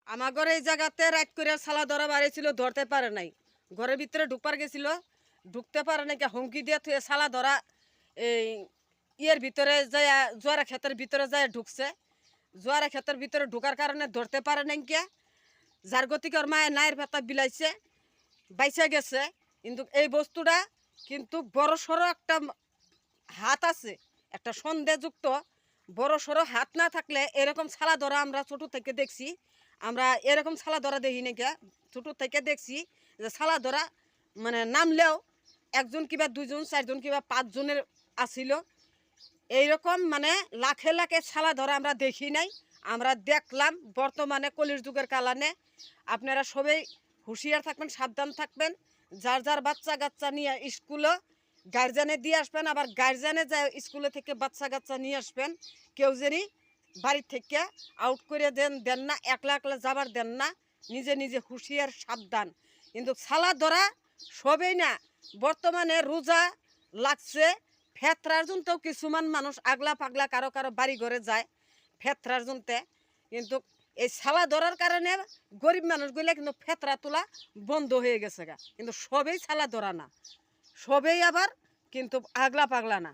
আমাগর এই জায়গাতে রাত করে সালা ধরা বাড়িয়েছিল, ধরতে পারে নাই। ঘরের ভিতরে ঢুকবার গেছিল, ঢুকতে পারে নাই, হুমকি দিয়ে থুয়ে সালা ধরা এই ইয়ের ভিতরে যায়, জোয়ারা ক্ষেতের ভিতরে যায় ঢুকছে। জোয়ারা ক্ষেতের ভিতরে ঢুকার কারণে ধরতে পারে নাই কে, যার গতিকে ওর মায়ের নায়ের ভেতা বিলাইছে, বাইসে গেছে। কিন্তু এই বস্তুটা কিন্তু বড় সড়ো একটা হাত আছে, একটা সন্দেহযুক্ত বড় সড়ো হাত না থাকলে এরকম ছালা ধরা আমরা ছোটো থেকে দেখছি। আমরা এরকম ছালা ধরা দেখি নাকি, ছোটো থেকে দেখছি যে ছালা ধরা মানে নামলেও একজন কিবা দুজন চারজন কিবা পাঁচজনের আসিল। এইরকম মানে লাখে লাখে ছালা ধরা আমরা দেখি নাই, আমরা দেখলাম। বর্তমানে কলির যুগের কালানে আপনারা সবাই হুঁশিয়ার থাকবেন, সাবধান থাকবেন। যার যার বাচ্চা কাচ্চা নিয়ে স্কুলে গার্জেনে দিয়ে আসবেন, আবার গার্জেনে যায় স্কুলে থেকে বাচ্চা কাচ্চা নিয়ে আসবেন। কেউ যেনি বাড়ির থেকে আউট করে দেন না, একলা একলা যাবার দেন না, নিজে নিজে হুঁশিয়ার সাবধান। কিন্তু ছালা ধরা সবেই না, বর্তমানে রোজা লাগছে, ফেতরার জন্যও কিছুমান মানুষ আগলা পাগলা কারো কারো বাড়ি ঘরে যায় ফেতরার জন্যে। কিন্তু এই ছালা ধরার কারণে গরিব মানুষগুলো কিন্তু ফেতরা তোলা বন্ধ হয়ে গেছে গা। কিন্তু সবেই ছালা ধরা না, সবেই আবার কিন্তু আগলা পাগলা না।